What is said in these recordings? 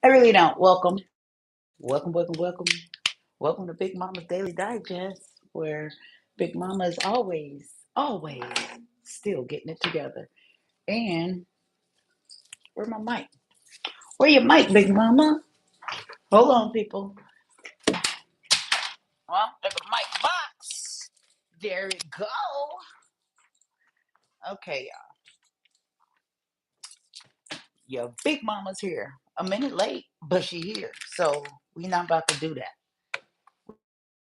I really don't. Welcome. Welcome to Big Mama's Daily Digest, where Big Mama is always still getting it together. And where my mic? Where your mic, Big Mama? Hold on, people. Well, there's a mic box. There you go. Okay, y'all. Your Big Mama's here. A minute late, but she here. So we're not about to do that.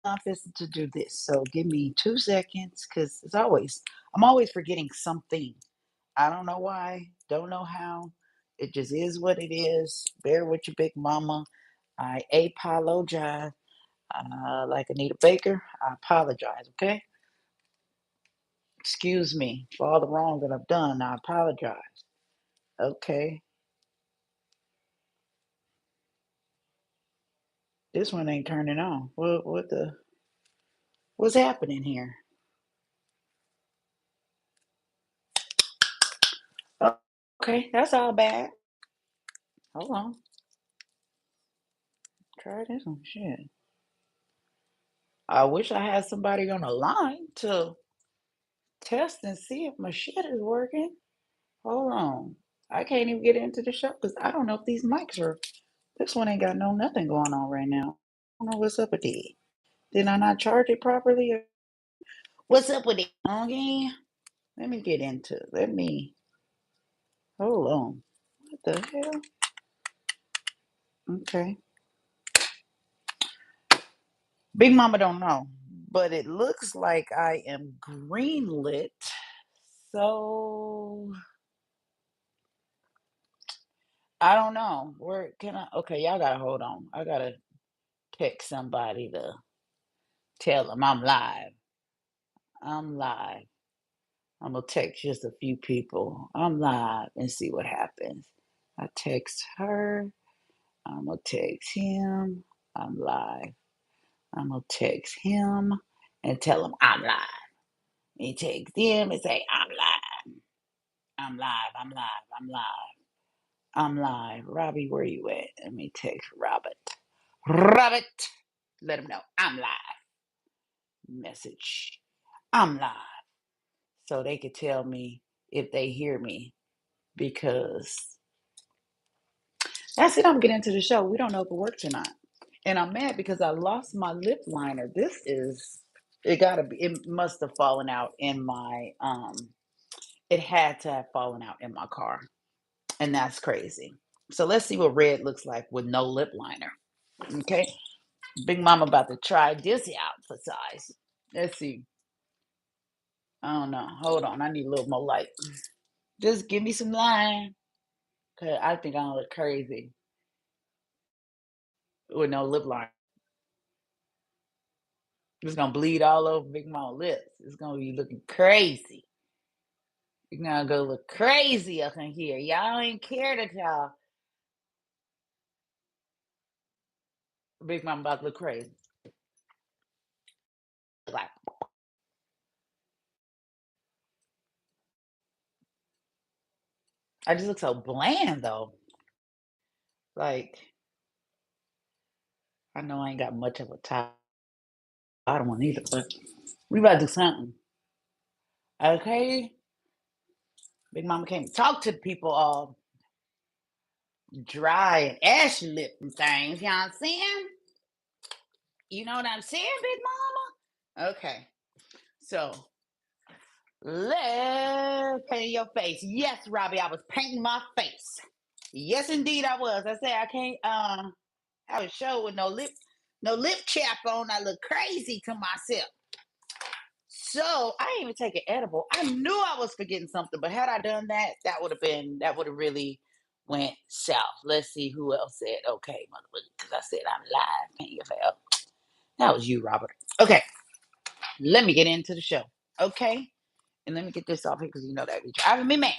Office to do this. So give me 2 seconds because I'm always forgetting something. I don't know why, don't know how. It just is what it is. Bear with your Big Mama. I apologize. Like Anita Baker, I apologize, okay? Excuse me for all the wrong that I've done. I apologize. Okay. This one ain't turning on. What's happening here? Oh, okay, that's all bad. Hold on. Try this one. Shit. I wish I had somebody on the line to test and see if my shit is working. Hold on. I can't even get into the show because I don't know if these mics are. This one ain't got nothing going on right now. I don't know what's up with it. Did I not charge it properly? What's up with it? Okay. Let me get into it. Hold on. What the hell? Okay. Big Mama don't know, but it looks like I am greenlit. So I don't know. Where can I? Okay, y'all gotta hold on. I gotta text somebody to tell them I'm live. I'm live. I'm gonna text just a few people. I'm live and see what happens. I text her. I'm gonna text him. I'm live. I'm gonna text him and tell him I'm live. He text them and say I'm live. I'm live. I'm live. I'm live. I'm live. Robbie, where you at? Let me text Robert. Robert, let him know I'm live. Message. I'm live. So they could tell me if they hear me because that's it. I'm getting into the show. We don't know if it works or not. And I'm mad because I lost my lip liner. It gotta be, it must have fallen out in it had to have fallen out in my car. And that's crazy. So let's see what red looks like with no lip liner. Okay. Big Mama about to try this out for size. Let's see. I don't know. Hold on. I need a little more light. Just give me some line. Cause I think I look crazy with no lip liner. It's gonna bleed all over Big Mama lips. It's gonna be looking crazy. You're gonna go look crazy up in here. Y'all ain't care that y'all Big Mama about to look crazy. Like I just look so bland though. Like I know I ain't got much of a top bottom one either, but we about to do something. Okay? Big Mama can't talk to the people all dry and ashy lip and things. You know what I'm saying? You know what I'm saying, Big Mama? Okay. So let's paint your face. Yes, Robbie, I was painting my face. Yes, indeed, I was. I said I can't have a show with no lip chap on. I look crazy to myself. So I didn't even take an edible. I knew I was forgetting something, but had I done that, that would have really went south. Let's see who else said okay, motherfucker, because I said I'm live. Paint your face. Oh, that was you, Robert. Okay, let me get into the show. Okay, and let me get this off here because you know that be driving me mad.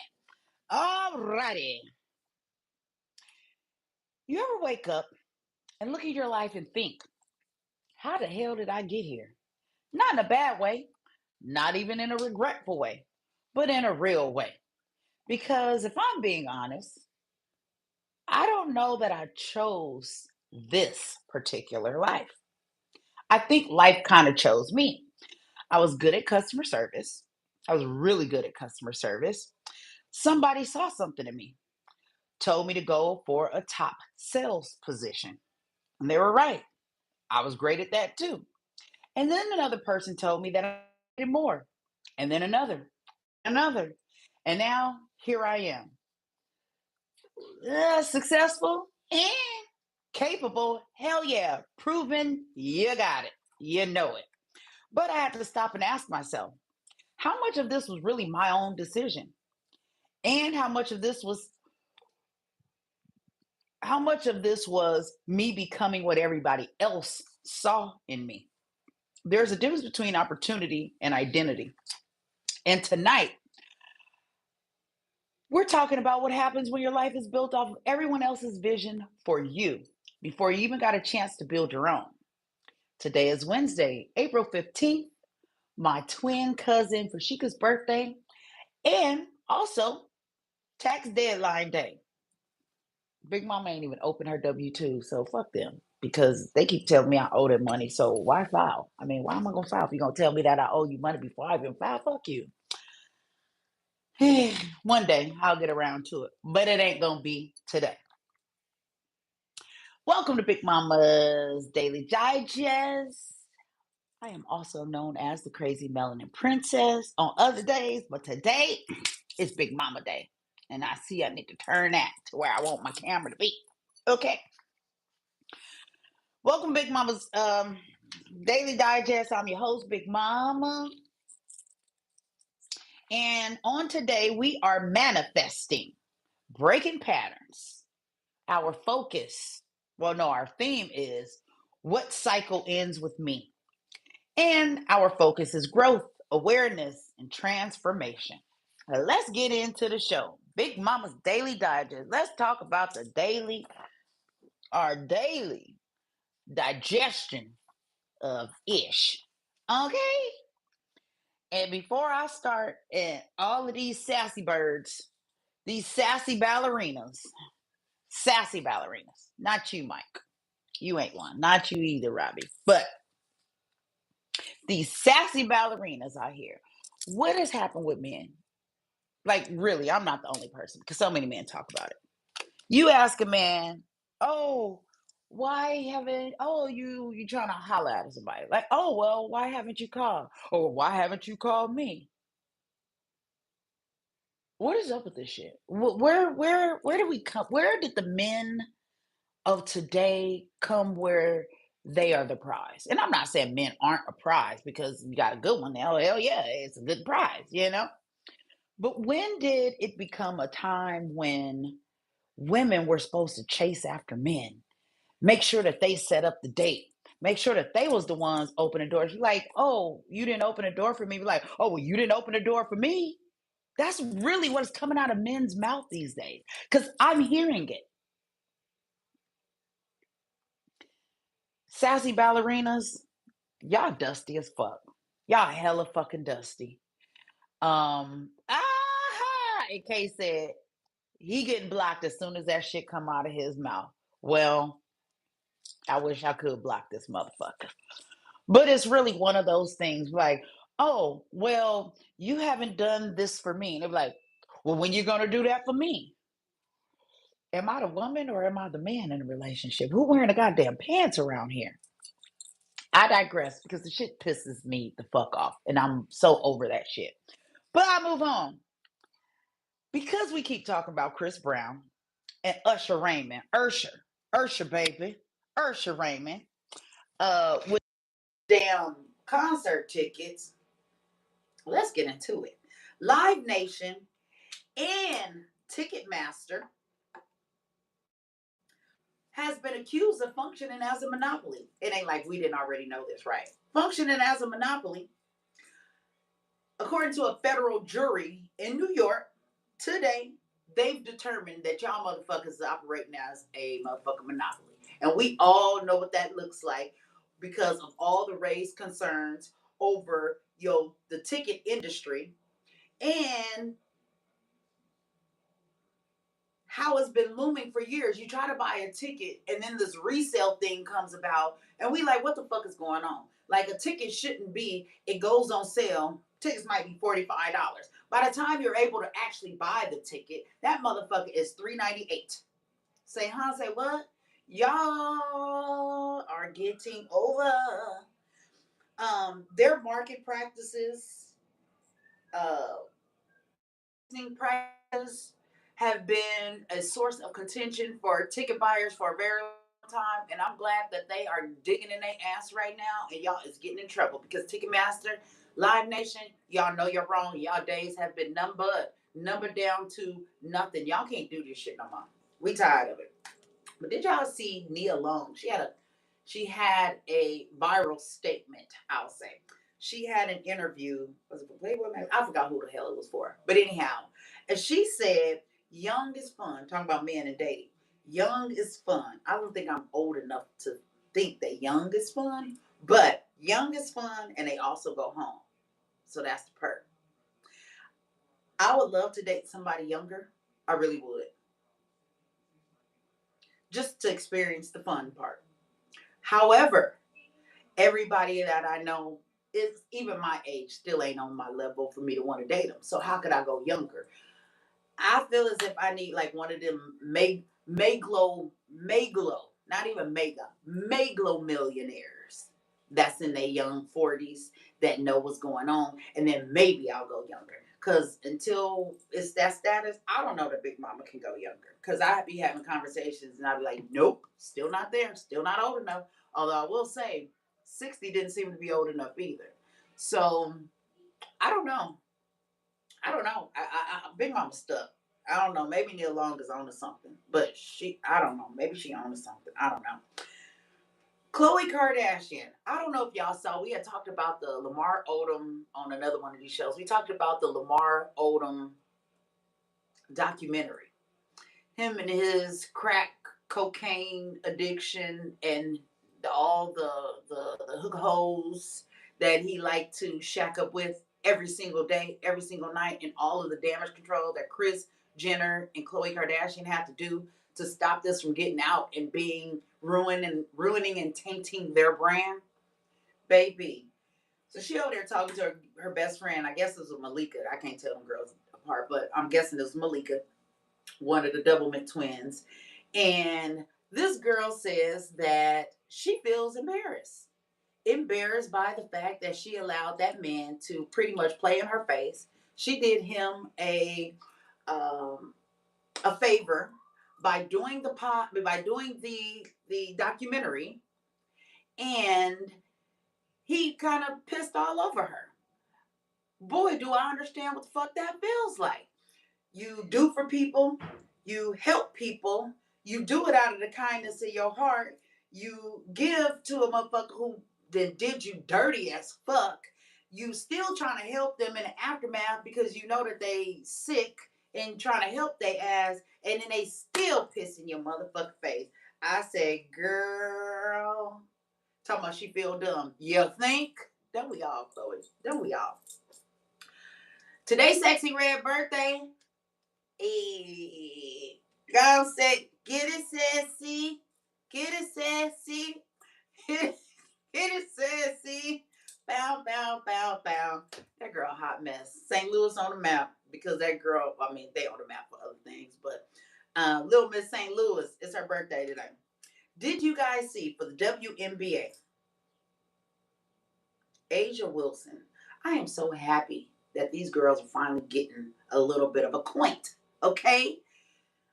Alrighty. You ever wake up and look at your life and think, how the hell did I get here? Not in a bad way, not even in a regretful way, but in a real way. Because if I'm being honest, I don't know that I chose this particular life. I think life kind of chose me. I was good at customer service. I was really good at customer service. Somebody saw something in me, told me to go for a top sales position. And they were right. I was great at that too. And then another person told me that I did more. And then another. And now here I am, successful and capable. Hell yeah. Proven you got it. You know it. But I had to stop and ask myself, how much of this was really my own decision? And how much of this was me becoming what everybody else saw in me? There's a difference between opportunity and identity. And tonight, we're talking about what happens when your life is built off of everyone else's vision for you before you even got a chance to build your own. Today is Wednesday, April 15th, my twin cousin Fashika's birthday, and also tax deadline day. Big Mama ain't even opened her W 2, so fuck them because they keep telling me I owe them money. So why file? I mean, why am I gonna file if you're gonna tell me that I owe you money before I even file? Fuck you. One day I'll get around to it, but it ain't gonna be today. Welcome to Big Mama's Daily Digest. I am also known as the Crazy Melanin Princess on other days, but today is Big Mama Day. And I see I need to turn that to where I want my camera to be. Okay. Welcome, Big Mama's Daily Digest. I'm your host, Big Mama. And on today, we are manifesting, breaking patterns. Our focus, well, no, our theme is what cycle ends with me. And our focus is growth, awareness, and transformation. Now, let's get into the show. Big Mama's Daily Digest. Let's talk about our daily digestion of ish. Okay? And before I start, and all of these sassy birds, these sassy ballerinas, not you, Mike. You ain't one. Not you either, Robbie. But these sassy ballerinas out here, what has happened with men? Like, really, I'm not the only person because so many men talk about it. You ask a man, oh, you trying to holler at somebody? Like, oh, well, why haven't you called? Or why haven't you called me? What is up with this shit? Where do we come? Where did the men of today come where they are the prize? And I'm not saying men aren't a prize because you got a good one now. Hell yeah, it's a good prize, you know. But when did it become a time when women were supposed to chase after men, make sure that they set up the date, make sure that they was the ones opening doors? You're like, oh, you didn't open a door for me. You're like, oh, well, you didn't open a door for me. That's really what is coming out of men's mouth these days. Because I'm hearing it. Sassy ballerinas, y'all dusty as fuck. Y'all hella fucking dusty. AK said he getting blocked as soon as that shit come out of his mouth. Well, I wish I could block this motherfucker. But it's really one of those things like, oh, well, you haven't done this for me. And they're like, well, when you gonna do that for me? Am I the woman or am I the man in the relationship? Who wearing the goddamn pants around here? I digress because the shit pisses me the fuck off. And I'm so over that shit. But I move on. Because we keep talking about Chris Brown and Usher Raymond, Usher baby, Usher Raymond, with damn concert tickets. Let's get into it. Live Nation and Ticketmaster has been accused of functioning as a monopoly. It ain't like we didn't already know this, right? Functioning as a monopoly, according to a federal jury in New York today, they've determined that y'all motherfuckers is operating as a motherfucking monopoly. And we all know what that looks like because of all the raised concerns over the ticket industry and how it's been looming for years. You try to buy a ticket and then this resale thing comes about and we like, what the fuck is going on? Like a ticket shouldn't be, it goes on sale. Tickets might be $45. By the time you're able to actually buy the ticket, that motherfucker is $3.98. Say, huh? Say what? Y'all are getting over their market practices, uh, practices have been a source of contention for ticket buyers for a very long time, and I'm glad that they are digging in their ass right now, and y'all is getting in trouble because Ticketmaster, Live Nation, y'all know you're wrong. Y'all days have been numbered down to nothing. Y'all can't do this shit no more. We tired of it. But did y'all see Nia Long? She had a viral statement, I'll say. She had an interview. Was it for Playboy Magazine? I forgot who the hell it was for. But anyhow, and she said, young is fun. Talking about men and dating. Young is fun. I don't think I'm old enough to think that young is fun. But young is fun and they also go home. So that's the perk. I would love to date somebody younger. I really would. Just to experience the fun part. However, everybody that I know is even my age still ain't on my level for me to want to date them. So how could I go younger? I feel as if I need like one of them not even Maglo millionaires that's in their young 40s that know what's going on, and then maybe I'll go younger. Cause until it's that status, I don't know that Big Mama can go younger. Cause I'd be having conversations and I'd be like, nope, still not there, still not old enough. Although I will say, 60 didn't seem to be old enough either. So I don't know. I don't know. Big Mama's stuck. I don't know. Maybe Neil Long is on to something, but I don't know. Maybe she on to something. I don't know. Khloe Kardashian. I don't know if y'all saw. We had talked about the Lamar Odom on another one of these shows. We talked about the Lamar Odom documentary. Him and his crack cocaine addiction and all the hook hoes that he liked to shack up with every single day, every single night, and all of the damage control that Kris Jenner and Khloe Kardashian had to do to stop this from getting out and being ruining and tainting their brand, baby. So she over there talking to her best friend. I guess it was Malika. I can't tell them girls apart, but I'm guessing it was Malika, one of the Doublemint twins. And this girl says that she feels embarrassed by the fact that she allowed that man to pretty much play in her face. She did him a favor by doing the documentary, and he kind of pissed all over her. Boy, do I understand what the fuck that feels like. You do for people, you help people, you do it out of the kindness of your heart, you give to a motherfucker who then did you dirty as fuck. You still trying to help them in the aftermath because you know that they sick and trying to help they ass, and then they still piss in your motherfucking face. I say, girl, talking about she feel dumb. You think? Don't we all, Chloe? Don't we all? Today's Sexy Red birthday. Hey, girl said, get it sassy, get it sassy, get it sassy, bow, bow, bow, bow. That girl a hot mess. St. Louis on the map because that girl, I mean, they on the map for other things, but Little Miss St. Louis, it's her birthday today. Did you guys see for the WNBA, Asia Wilson? I am so happy that these girls are finally getting a little bit of a quaint, okay?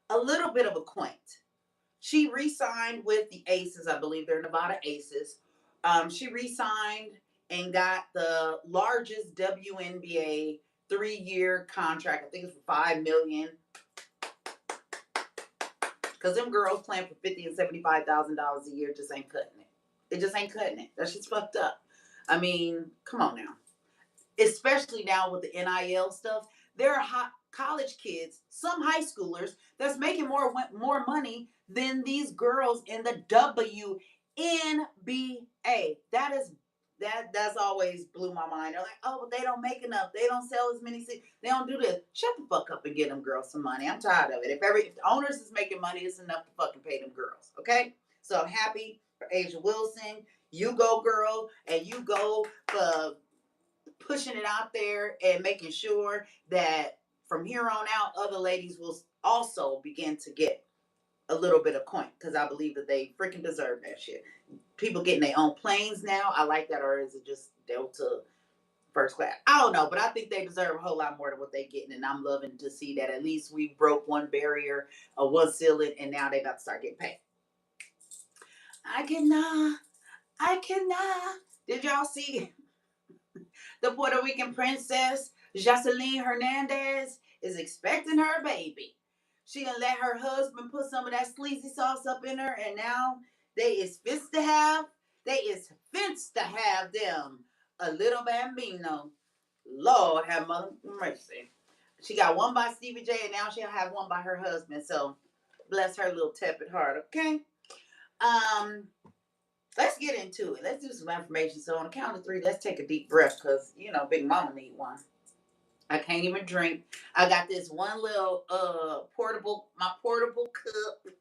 A little bit of a quaint. She re-signed with the Aces. I believe they're Nevada Aces. She re-signed and got the largest WNBA 3-year contract. I think it's for $5 million. Because them girls playing for $50,000 and $75,000 a year just ain't cutting it. It just ain't cutting it. That shit's fucked up. I mean, come on now. Especially now with the NIL stuff, there are hot college kids, some high schoolers, that's making more money than these girls in the WNBA. That's always blew my mind. They're like, oh, but they don't make enough. They don't sell as many seats. They don't do this. Shut the fuck up and get them girls some money. I'm tired of it. If the owners is making money, it's enough to fucking pay them girls. Okay? So I'm happy for Asia Wilson. You go, girl, and you go for pushing it out there and making sure that from here on out, other ladies will also begin to get a little bit of coin because I believe that they freaking deserve that shit. People getting their own planes now. I like that, or is it just Delta first class? I don't know, but I think they deserve a whole lot more than what they getting, and I'm loving to see that at least we broke one barrier, one ceiling, and now they got to start getting paid. I cannot. I cannot. Did y'all see the Puerto Rican princess Jocelyn Hernandez is expecting her baby? She done let her husband put some of that sleazy sauce up in her, and now they is fence to have them a little bambino. Lord have mercy. She got one by Stevie J, and now she'll have one by her husband. So bless her little tepid heart. Okay. Um, let's get into it. Let's do some affirmation. So on the count of three, let's take a deep breath because Big Mama need one. I can't even drink. I got this one little portable cup.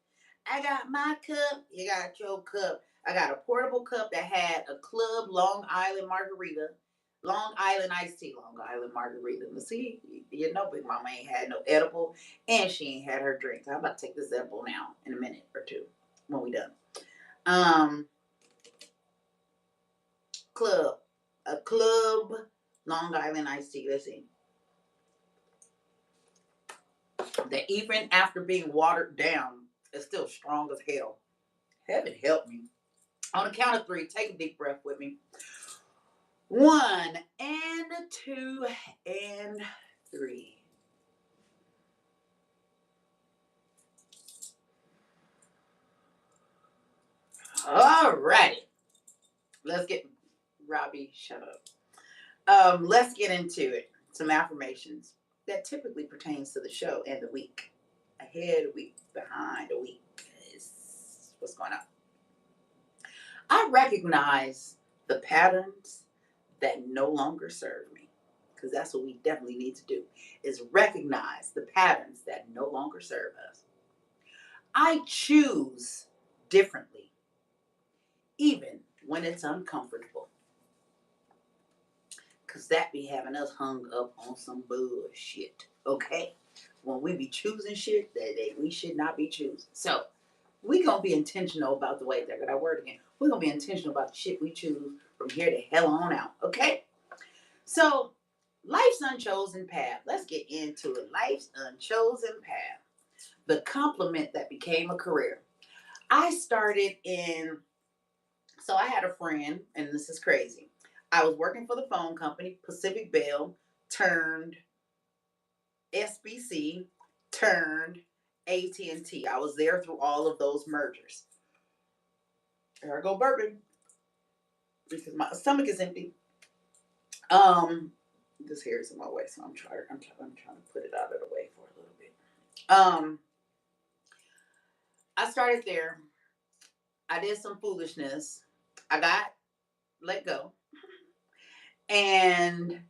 I got my cup. You got your cup. I got a portable cup that had a Club Long Island margarita, Long Island iced tea, Long Island margarita. See, Big Mama ain't had no edible, and she ain't had her drinks. I'm about to take this edible now in a minute or two when we done. Um, a Club Long Island iced tea. Let's see. That even after being watered down, it's still strong as hell. Heaven help me. On the count of three, take a deep breath with me. 1 and 2 and 3. All righty. Let's get Robbie, shut up. Let's get into it. Some affirmations that typically pertains to the show and the week. Ahead a week, behind a week. What's going on? I recognize the patterns that no longer serve me. Because that's what we definitely need to do is recognize the patterns that no longer serve us. I choose differently, even when it's uncomfortable. Because that be having us hung up on some bullshit. Okay? When we be choosing shit that we should not be choosing. So, we going to be intentional about the way that word again. We're going to be intentional about the shit we choose from here to hell on out. Okay? So, life's unchosen path. Let's get into it. Life's unchosen path. The compliment that became a career. So I had a friend, and this is crazy. I was working for the phone company, Pacific Bell, turned SBC, turned AT&T. I was there through all of those mergers. There I go burping because my stomach is empty. This hair is in my way, so I'm trying to put it out of the way for a little bit. I started there. I did some foolishness. I got let go. And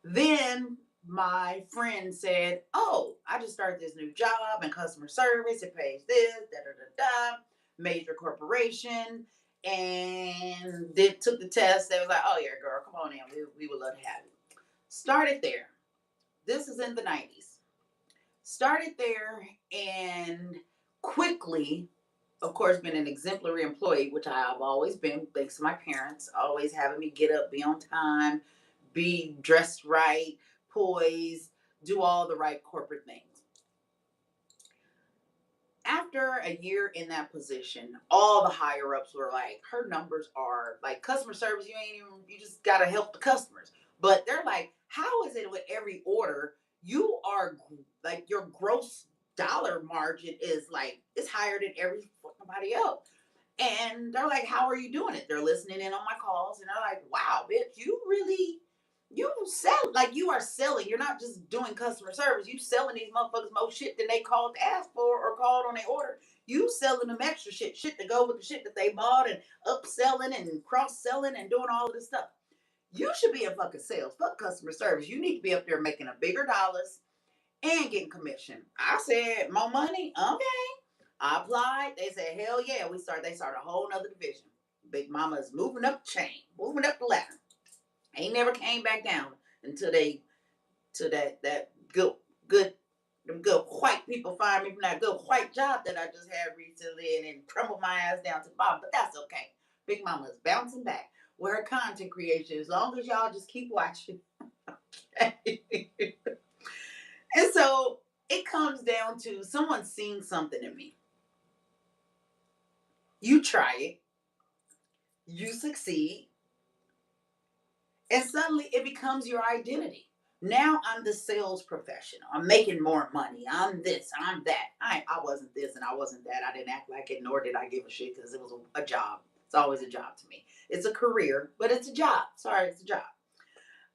then my friend said, oh, I just started this new job in customer service. It pays this, da da da da. Major corporation. And took the test. They was like, oh, yeah, girl, come on in. We would love to have you. Started there. This is in the 90s. Started there and quickly, of course, been an exemplary employee, which I have always been, thanks to my parents, always having me get up, be on time, be dressed right, poised, do all the right corporate things. After a year in that position, all the higher ups were like, her numbers are like customer service, you just gotta help the customers. But they're like, how is it with every order, you are like your gross dollar margin is like, it's higher than everybody else. And they're like, how are you doing it? They're listening in on my calls and they're like, wow, bitch, you sell, like you are selling. You're not just doing customer service. You selling these motherfuckers more shit than they called to ask for or called on their order. You selling them extra shit to go with the shit that they bought and upselling and cross selling and doing all of this stuff. You should be in fucking sales, fuck customer service. You need to be up there making a bigger dollars and getting commission. I said, more money? Okay. I applied. They said, hell yeah. They started a whole nother division. Big Mama's moving up the chain, moving up the ladder. Ain't never came back down until they to that good them good white people find me from that good white job that I just had recently and then crumbled my ass down to the bottom. But that's okay. Big Mama's bouncing back with her content creation as long as y'all just keep watching. And so it comes down to someone seeing something in me. You try it, you succeed, and suddenly it becomes your identity. Now I'm the sales professional. I'm making more money. I'm this, I'm that. I wasn't this and I wasn't that. I didn't act like it, nor did I give a shit because it was a job. It's always a job to me. It's a career, but it's a job. Sorry, it's a job.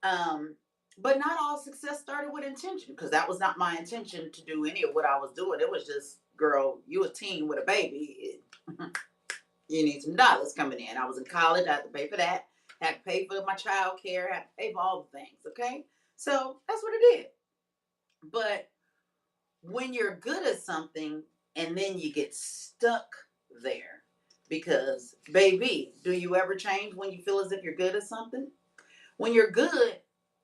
Um, but not all success started with intention because that was not my intention to do any of what I was doing. It was just, girl, you a teen with a baby. You need some dollars coming in. I was in college. I had to pay for that. Had to pay for my child care. Had to pay for all the things. Okay. So that's what it did. But when you're good at something and then you get stuck there, because baby, do you ever change when you feel as if you're good at something? When you're good,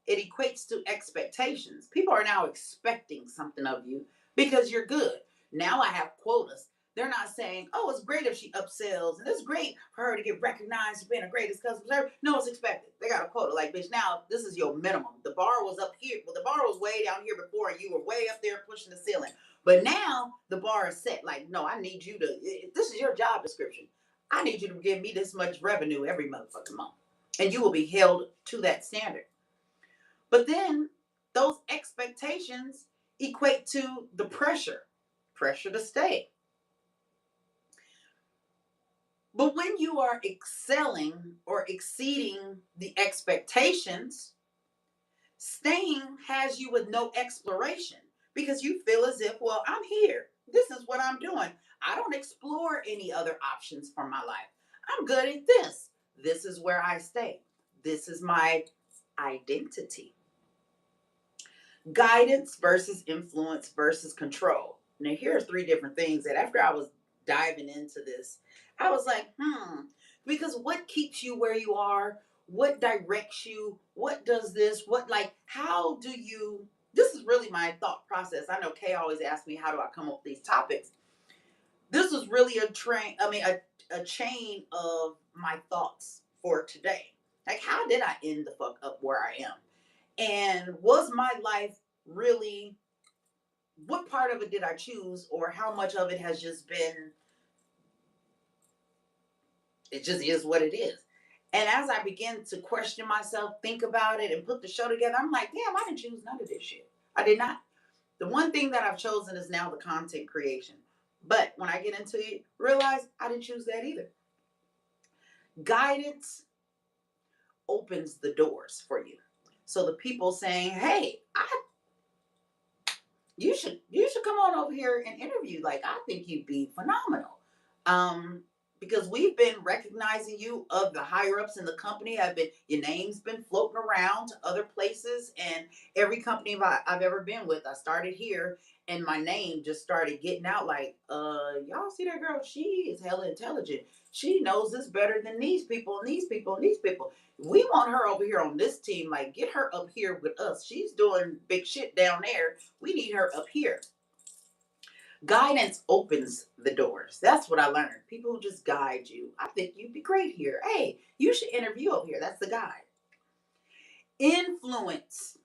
it equates to expectations. People are now expecting something of you because you're good. Now I have quotas. They're not saying, oh, it's great if she upsells and it's great for her to get recognized for being the greatest customer service. No, it's expected. They got a quota. Like, bitch, now this is your minimum. The bar was up here. Well, the bar was way down here before and you were way up there pushing the ceiling. But now the bar is set. Like, no, I need you to, this is your job description. I need you to give me this much revenue every motherfucking month. And you will be held to that standard. But then those expectations equate to the pressure to stay. But when you are excelling or exceeding the expectations, staying has you with no exploration because you feel as if, well, I'm here. This is what I'm doing. I don't explore any other options for my life. I'm good at this. This is where I stay. This is my identity. Guidance versus influence versus control. Now, here are three different things that after I was diving into this, I was like, because what keeps you where you are? What directs you? What does this? What, like, how do you? This is really my thought process. I know Kay always asks me, how do I come up with these topics? This was really a chain of my thoughts for today. Like, how did I end the fuck up where I am? And was my life really, what part of it did I choose, or how much of it has just been, it just is what it is. And as I began to question myself, think about it, and put the show together, I'm like, damn, I didn't choose none of this shit. I did not. The one thing that I've chosen is now the content creation. But when I get into it, realize I didn't choose that either. Guidance opens the doors for you. So the people saying, hey, you should come on over here and interview. Like, I think you'd be phenomenal. Um, because we've been recognizing you, of the higher ups in the company have been, your name's been floating around to other places, and every company I've ever been with, I started here and my name just started getting out like, y'all see that girl? She is hella intelligent. She knows this better than these people and these people and these people. We want her over here on this team. Like, get her up here with us. She's doing big shit down there. We need her up here. Guidance opens the doors. That's what I learned. People who just guide you. I think you'd be great here. Hey, you should interview over here. That's the guide. Influence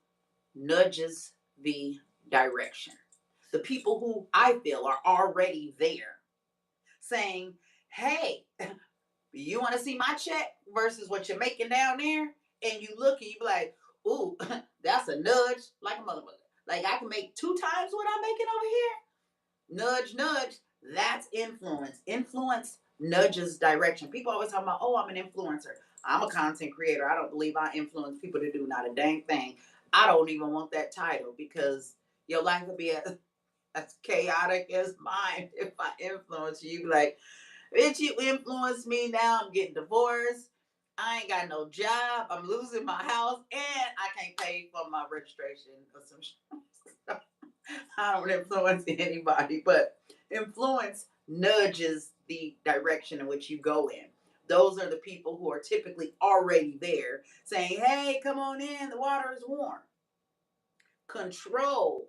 nudges the direction. The people who I feel are already there saying, hey, you want to see my check versus what you're making down there? And you look and you be like, ooh, that's a nudge like a motherfucker. Like, I can make 2 times what I'm making over here. Nudge, nudge. That's influence. Influence nudges direction. People always talk about, oh, I'm an influencer. I'm a content creator. I don't believe I influence people to do not a dang thing. I don't even want that title because your life would be a as chaotic as mine. If I influence you, you be like, bitch, you influence me now. I'm getting divorced. I ain't got no job. I'm losing my house, and I can't pay for my registration or some shit. I don't influence anybody, but influence nudges the direction in which you go in. Those are the people who are typically already there saying, hey, come on in, the water is warm. Control.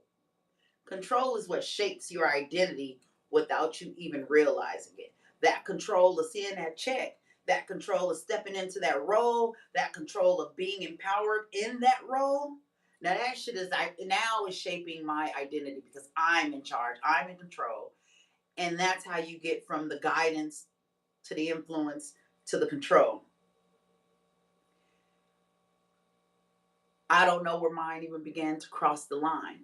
Control is what shapes your identity without you even realizing it. That control is seeing that check. That control is stepping into that role. That control of being empowered in that role. Now that shit is now is shaping my identity because I'm in charge. I'm in control. And that's how you get from the guidance to the influence to the control. I don't know where mine even began to cross the line.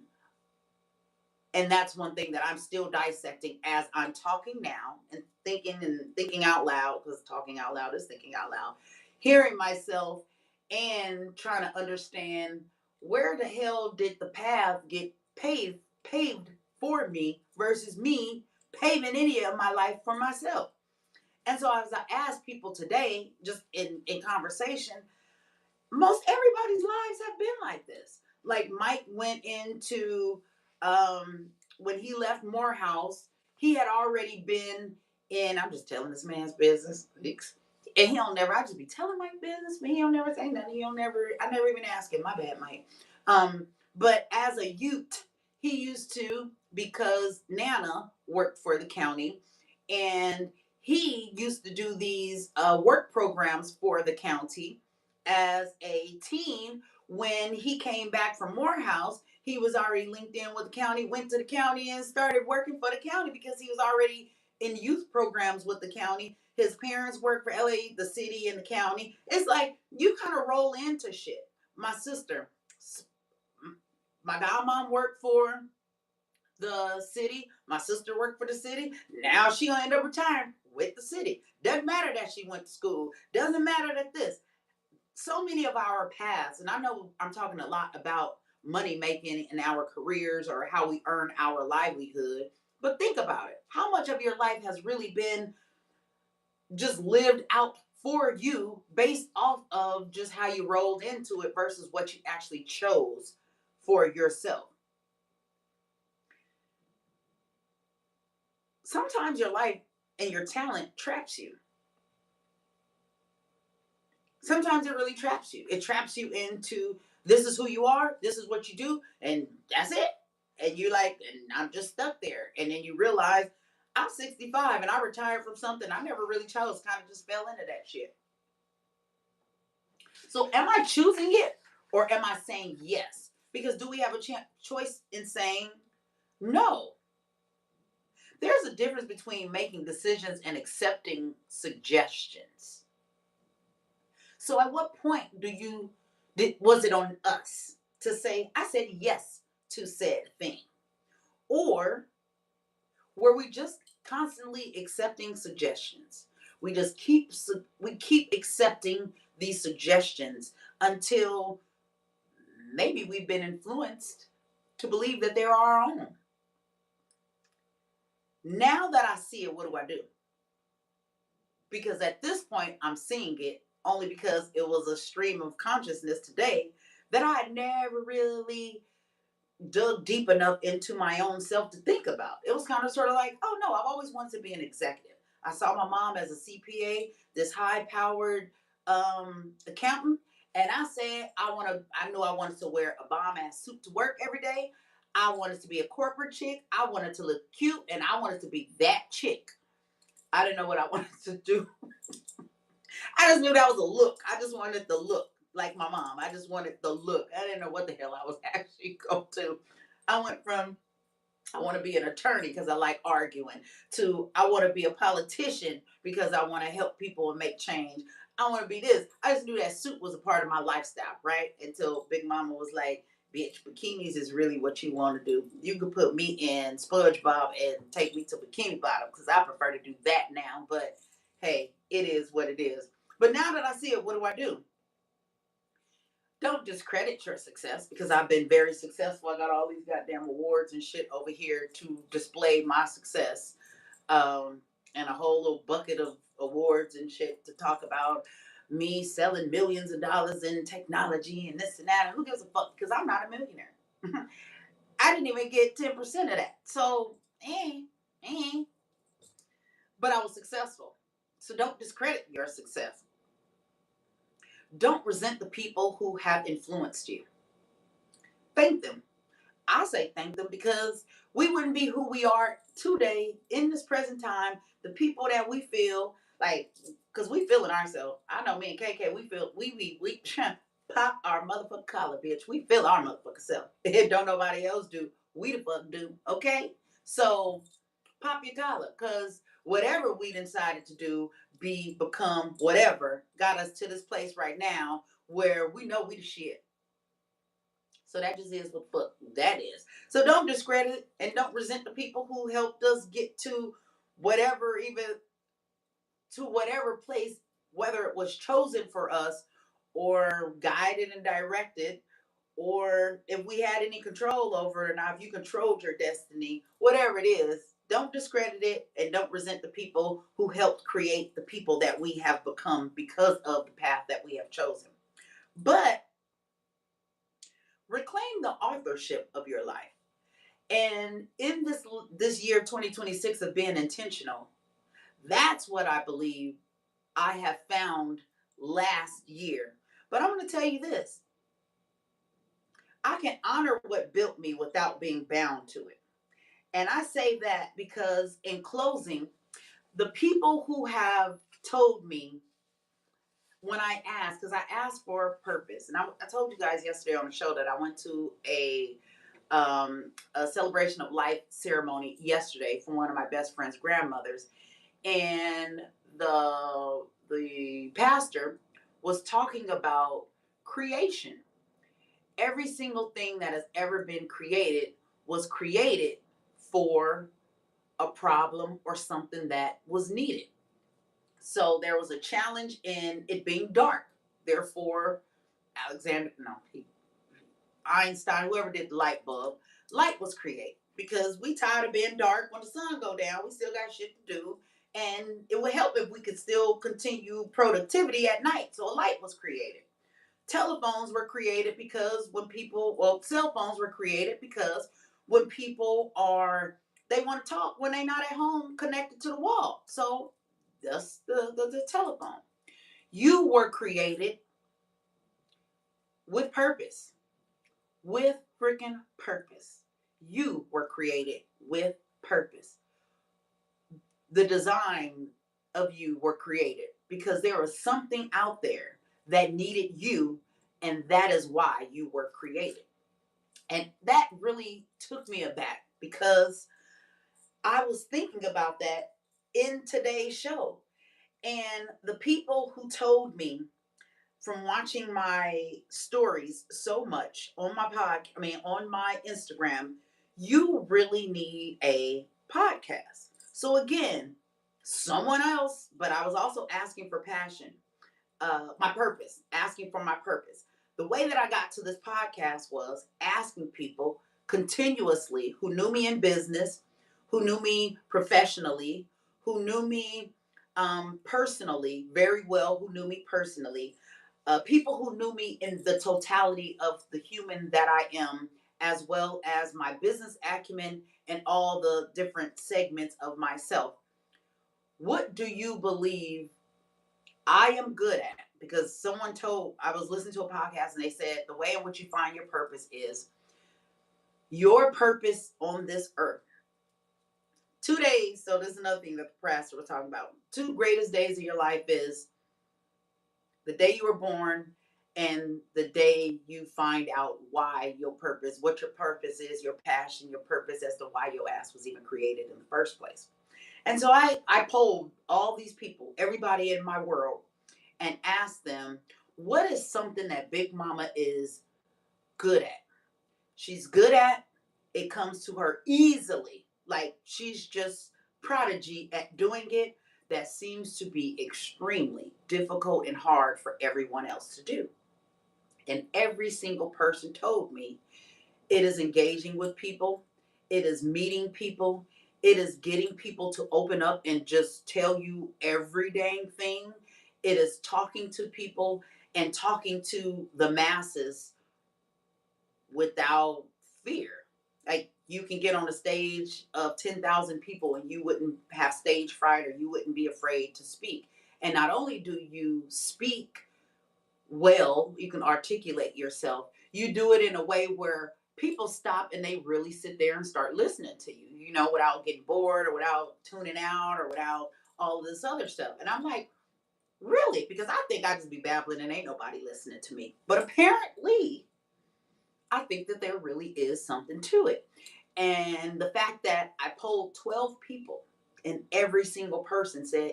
And that's one thing that I'm still dissecting as I'm talking now and thinking out loud, because talking out loud is thinking out loud, hearing myself and trying to understand where the hell did the path get paved for me versus me paving any of my life for myself. And so as I ask people today, just in conversation, most everybody's lives have been like this. Like Mike went into when he left Morehouse, he had already been in. I'm just telling this man's business, and he don't never. I just be telling Mike business, but he don't never say nothing. He don't never. I never even ask him. My bad, Mike. But as a youth, he used to because Nana worked for the county, and he used to do these work programs for the county as a teen. When he came back from Morehouse, he was already linked in with the county, went to the county and started working for the county because he was already in youth programs with the county. His parents worked for LA, the city, and the county. It's like you kind of roll into shit. My sister, my godmom worked for the city. My sister worked for the city. Now she gonna end up retiring with the city. Doesn't matter that she went to school. Doesn't matter that this. So many of our paths, and I know I'm talking a lot about money making in our careers or how we earn our livelihood, but think about it. How much of your life has really been just lived out for you based off of just how you rolled into it versus what you actually chose for yourself? Sometimes your life and your talent traps you. Sometimes it really traps you. It traps you into this is who you are, this is what you do, and that's it. And you're like, and I'm just stuck there. And then you realize I'm 65 and I retired from something I never really chose, kind of just fell into that shit. So am I choosing it or am I saying yes? Because do we have a choice in saying no? There's a difference between making decisions and accepting suggestions. So at what point was it on us to say, I said yes to said thing? Or were we just constantly accepting suggestions? We just we keep accepting these suggestions until maybe we've been influenced to believe that they're our own. Now that I see it, what do I do? Because at this point, I'm seeing it only because it was a stream of consciousness today that I had never really dug deep enough into my own self to think about. It was kind of sort of like, oh no, I've always wanted to be an executive. I saw my mom as a CPA, this high powered accountant, and I said, I knew I wanted to wear a bomb ass suit to work every day. I wanted to be a corporate chick. I wanted to look cute, and I wanted to be that chick. I didn't know what I wanted to do. I just knew that was a look. I just wanted the look, like my mom. I just wanted the look. I didn't know what the hell I was actually going to. I went from I want to be an attorney because I like arguing to I want to be a politician because I want to help people and make change. I want to be this. I just knew that suit was a part of my lifestyle, right? Until Big Mama was like, bitch, bikinis is really what you want to do. You could put me in SpongeBob and take me to Bikini Bottom because I prefer to do that now. But hey, it is what it is. But now that I see it, what do? Don't discredit your success because I've been very successful. I got all these goddamn awards and shit over here to display my success. Um, and a whole little bucket of awards and shit to talk about me selling millions of dollars in technology and this and that. And who gives a fuck? Because I'm not a millionaire. I didn't even get 10% of that. So, eh, eh. But I was successful. So don't discredit your success. Don't resent the people who have influenced you. Thank them. I say thank them because we wouldn't be who we are today in this present time. The people that we feel like, because we feeling ourselves. I know me and KK, we feel we pop our motherfucking collar, bitch. We feel our motherfucking self. If don't nobody else do, we the fuck do. Okay, so pop your collar, cause whatever we decided to do, become whatever, got us to this place right now where we know we the shit. So that just is what the fuck that is. So don't discredit and don't resent the people who helped us get to whatever, even to whatever place, whether it was chosen for us or guided and directed, or if we had any control over it or not, if you controlled your destiny, whatever it is, don't discredit it and don't resent the people who helped create the people that we have become because of the path that we have chosen. But reclaim the authorship of your life. And in this year 2026 of being intentional, that's what I believe I have found last year. But I'm going to tell you this. I can honor what built me without being bound to it. And I say that because in closing, the people who have told me when I asked, because I asked for a purpose, and I told you guys yesterday on the show that I went to a celebration of life ceremony yesterday from one of my best friend's grandmothers, and the pastor was talking about creation. Every single thing that has ever been created was created for a problem or something that was needed. So there was a challenge in it being dark. Therefore, Alexander, no, Einstein, whoever did the light bulb, light was created because we tired of being dark. When the sun go down, we still got shit to do, and it would help if we could still continue productivity at night. So a light was created. Telephones were created because when people, well, cell phones were created because when people are, they want to talk when they're not at home connected to the wall. So that's the telephone. You were created with purpose, with freaking purpose. You were created with purpose. The design of you were created because there was something out there that needed you, and that is why you were created. And that really took me aback because I was thinking about that in today's show. And the people who told me from watching my stories so much on my on my Instagram, you really need a podcast. So again, someone else, but I was also asking for passion, my purpose, asking for my purpose. The way that I got to this podcast was asking people continuously who knew me in business, who knew me professionally, who knew me personally very well, who knew me personally, people who knew me in the totality of the human that I am, as well as my business acumen and all the different segments of myself. What do you believe I am good at? Because someone told, I was listening to a podcast and they said the way in which you find your purpose is your purpose on this earth. 2 days, so this is another thing that the pastor was talking about. Two greatest days of your life is the day you were born and the day you find out why your purpose, what your purpose is, your passion, your purpose as to why your ass was even created in the first place. And so I polled all these people, everybody in my world, and asked them, what is something that Big Mama is good at? She's good at, it comes to her easily. Like she's just prodigy at doing it, that seems to be extremely difficult and hard for everyone else to do. And every single person told me it is engaging with people, it is meeting people, it is getting people to open up and just tell you every dang thing. It is talking to people and talking to the masses without fear. Like you can get on a stage of 10,000 people and you wouldn't have stage fright or you wouldn't be afraid to speak. And not only do you speak well, you can articulate yourself, you do it in a way where people stop and they really sit there and start listening to you, without getting bored or without tuning out or without all of this other stuff. And I'm like, really? Because I think I just be babbling and ain't nobody listening to me. But apparently, I think that there really is something to it. And the fact that I polled 12 people and every single person said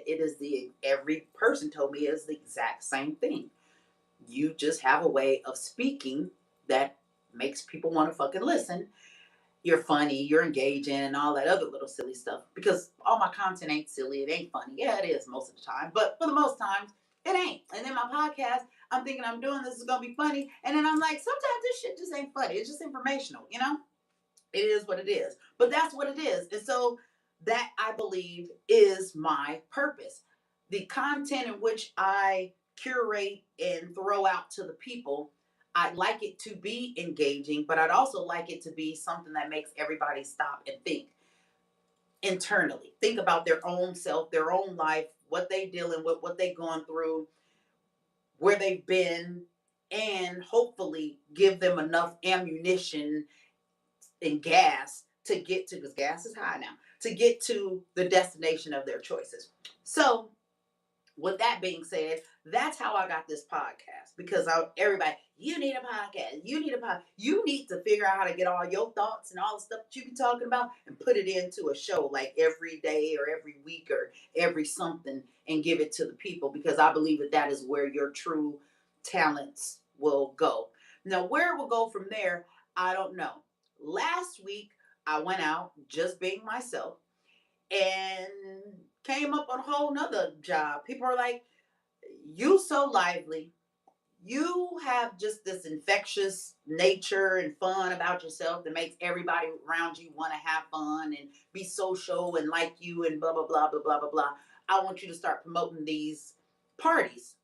every person told me it's the exact same thing. You just have a way of speaking that makes people want to fucking listen. You're funny, you're engaging, and all that other little silly stuff. Because all my content ain't silly, it ain't funny. Yeah, it is most of the time, but for the most times, it ain't. And then my podcast, I'm thinking I'm doing this is gonna be funny, and then I'm like, sometimes this shit just ain't funny. It's just informational. It is what it is. But that's what it is. And so that I believe is my purpose. The content in which I curate and throw out to the people, I'd like it to be engaging, but I'd also like it to be something that makes everybody stop and think internally. Think about their own self, their own life, what they dealing with, what they going through, where they've been, and hopefully give them enough ammunition and gas to get to, because gas is high now, to get to the destination of their choices. So with that being said, that's how I got this podcast, because everybody, you need a podcast, you need to figure out how to get all your thoughts and all the stuff that you be talking about and put it into a show like every day or every week or every something, and give it to the people, because I believe that that is where your true talents will go. Now where it will go from there, I don't know. Last week I went out just being myself and came up on a whole nother job. People are like, you so lively. You have just this infectious nature and fun about yourself that makes everybody around you want to have fun and be social and like you and blah, blah, blah, blah, blah, blah, blah. I want you to start promoting these parties.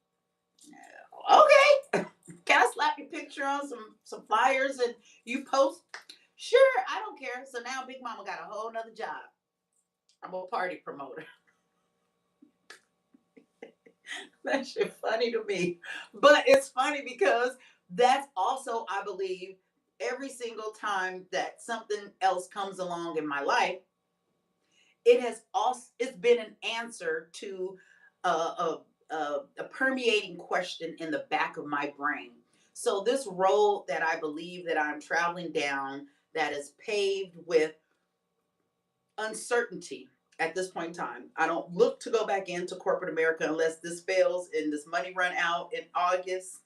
Okay. Can I slap your picture on some flyers and you post? Sure, I don't care. So now Big Mama got a whole nother job. I'm a party promoter. That shit funny to me. But it's funny because that's also, I believe, every single time that something else comes along in my life, it's been an answer to a permeating question in the back of my brain. So this road that I believe that I'm traveling down, that is paved with uncertainty at this point in time. I don't look to go back into corporate America unless this fails and this money run out in August.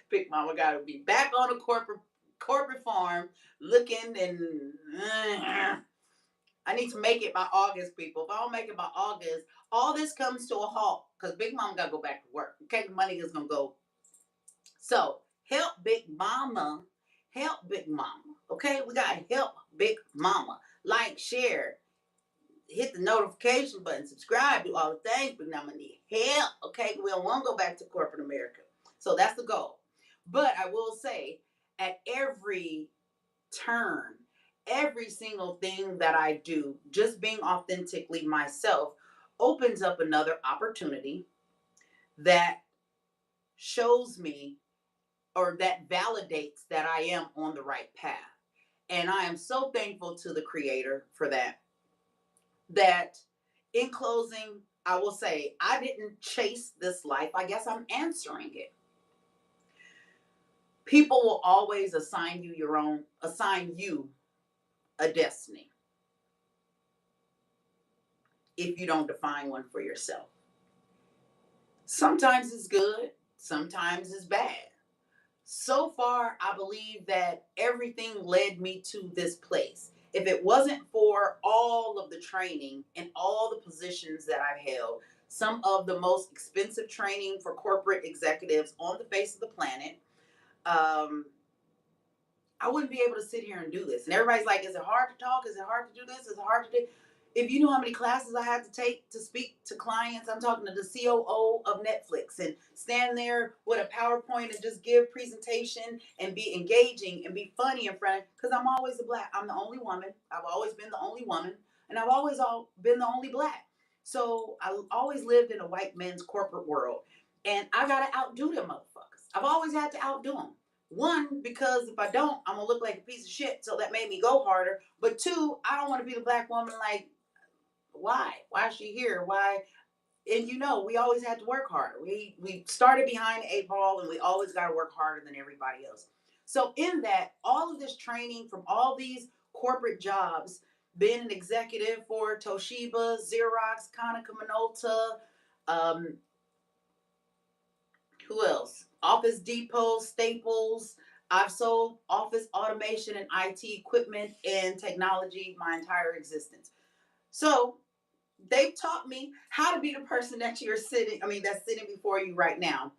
Big Mama got to be back on a corporate farm looking, and I need to make it by August, people. If I don't make it by August, all this comes to a halt because Big Mama got to go back to work. Okay, the money is going to go. So help Big Mama. Help Big Mama. Okay, we got to help Big Mama. Like, share, hit the notification button, subscribe, do all the things, but now I need help. Okay, we don't want to go back to corporate America. So that's the goal. But I will say, at every turn, every single thing that I do, just being authentically myself opens up another opportunity that shows me, or that validates that I am on the right path. And I am so thankful to the creator for that. That in closing, I will say I didn't chase this life. I guess I'm answering it. People will always assign you a destiny if you don't define one for yourself. Sometimes it's good, sometimes it's bad. So far, I believe that everything led me to this place. If it wasn't for all of the training and all the positions that I've held, some of the most expensive training for corporate executives on the face of the planet, um, I wouldn't be able to sit here and do this. And everybody's like, is it hard to talk? Is it hard to do this? Is it hard to do? If you know how many classes I had to take to speak to clients, I'm talking to the COO of Netflix and stand there with a PowerPoint and just give presentation and be engaging and be funny in front. Because I'm the only woman. I've always been the only woman, and I've always been the only black. So I always lived in a white man's corporate world, and I gotta outdo them motherfuckers. I've always had to outdo them. One, because if I don't, I'm gonna look like a piece of shit. So that made me go harder. But two, I don't want to be the black woman like, why? Why is she here? Why? And we always had to work harder. We started behind the eight ball, and we always got to work harder than everybody else. So in that, all of this training from all these corporate jobs, being an executive for Toshiba, Xerox, Konica Minolta, um, who else? Office Depot, Staples. I've sold office automation and IT equipment and technology my entire existence. So they've taught me how to be the person that that's sitting before you right now.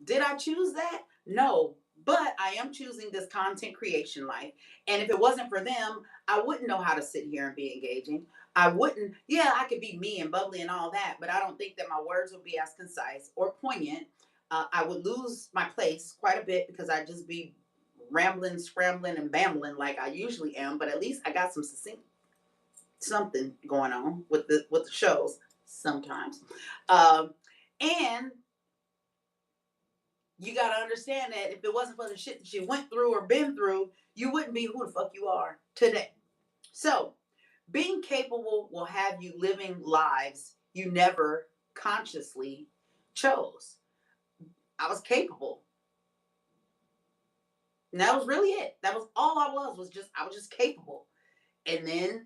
Did I choose that? No, but I am choosing this content creation life. And if it wasn't for them, I wouldn't know how to sit here and be engaging. I wouldn't, yeah, I could be me and bubbly and all that, but I don't think that my words would be as concise or poignant. I would lose my place quite a bit because I'd just be rambling, scrambling, and bambling like I usually am. But at least I got some succinct something going on with the shows sometimes. And you got to understand that if it wasn't for the shit that you went through or been through, you wouldn't be who the fuck you are today. So, being capable will have you living lives you never consciously chose. I was capable. And that was really it. That was all I was just capable. And then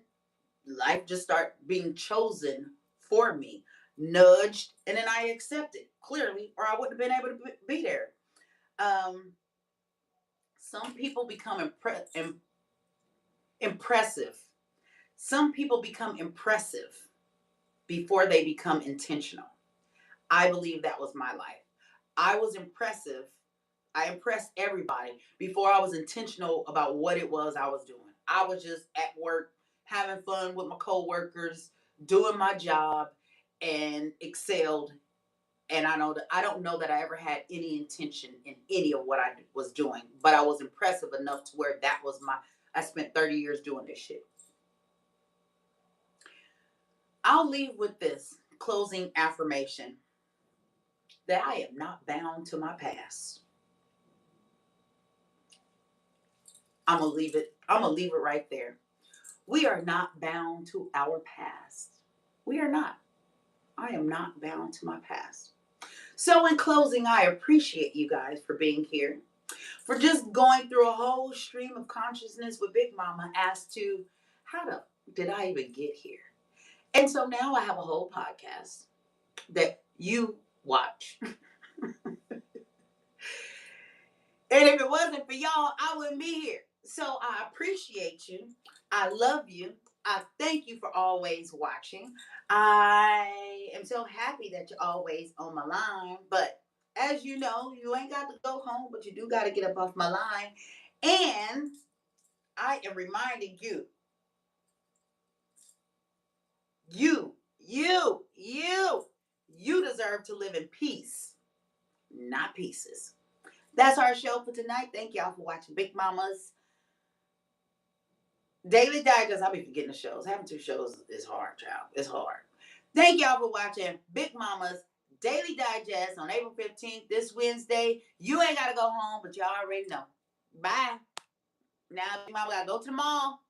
life just started being chosen for me, nudged, and then I accepted clearly, or I wouldn't have been able to be there. Um, some people become impressive. Some people become impressive before they become intentional. I believe that was my life. I was impressive. I impressed everybody before I was intentional about what it was I was doing. I was just at work, having fun with my coworkers, doing my job, and excelled. And I don't know that I ever had any intention in any of what I was doing, but I was impressive enough to where that was my. I spent 30 years doing this shit. I'll leave with this closing affirmation that I am not bound to my past. I'm gonna leave it right there. We are not bound to our past. We are not. I am not bound to my past. So, in closing, I appreciate you guys for being here, for just going through a whole stream of consciousness with Big Mama as to how did I even get here? And so now I have a whole podcast that you watch. And if it wasn't for y'all, I wouldn't be here. So I appreciate you. I love you. I thank you for always watching. I am so happy that you're always on my line. But as you know, you ain't got to go home, but you do got to get up off my line. And I am reminding you, you, you deserve to live in peace, not pieces. That's our show for tonight. Thank y'all for watching Big Mama's Daily Digest. I'll be forgetting the shows. Having two shows is hard, child. It's hard. Thank y'all for watching Big Mama's Daily Digest on April 15th, this Wednesday. You ain't got to go home, but you already know. Bye. Now, Big Mama got to go to the mall.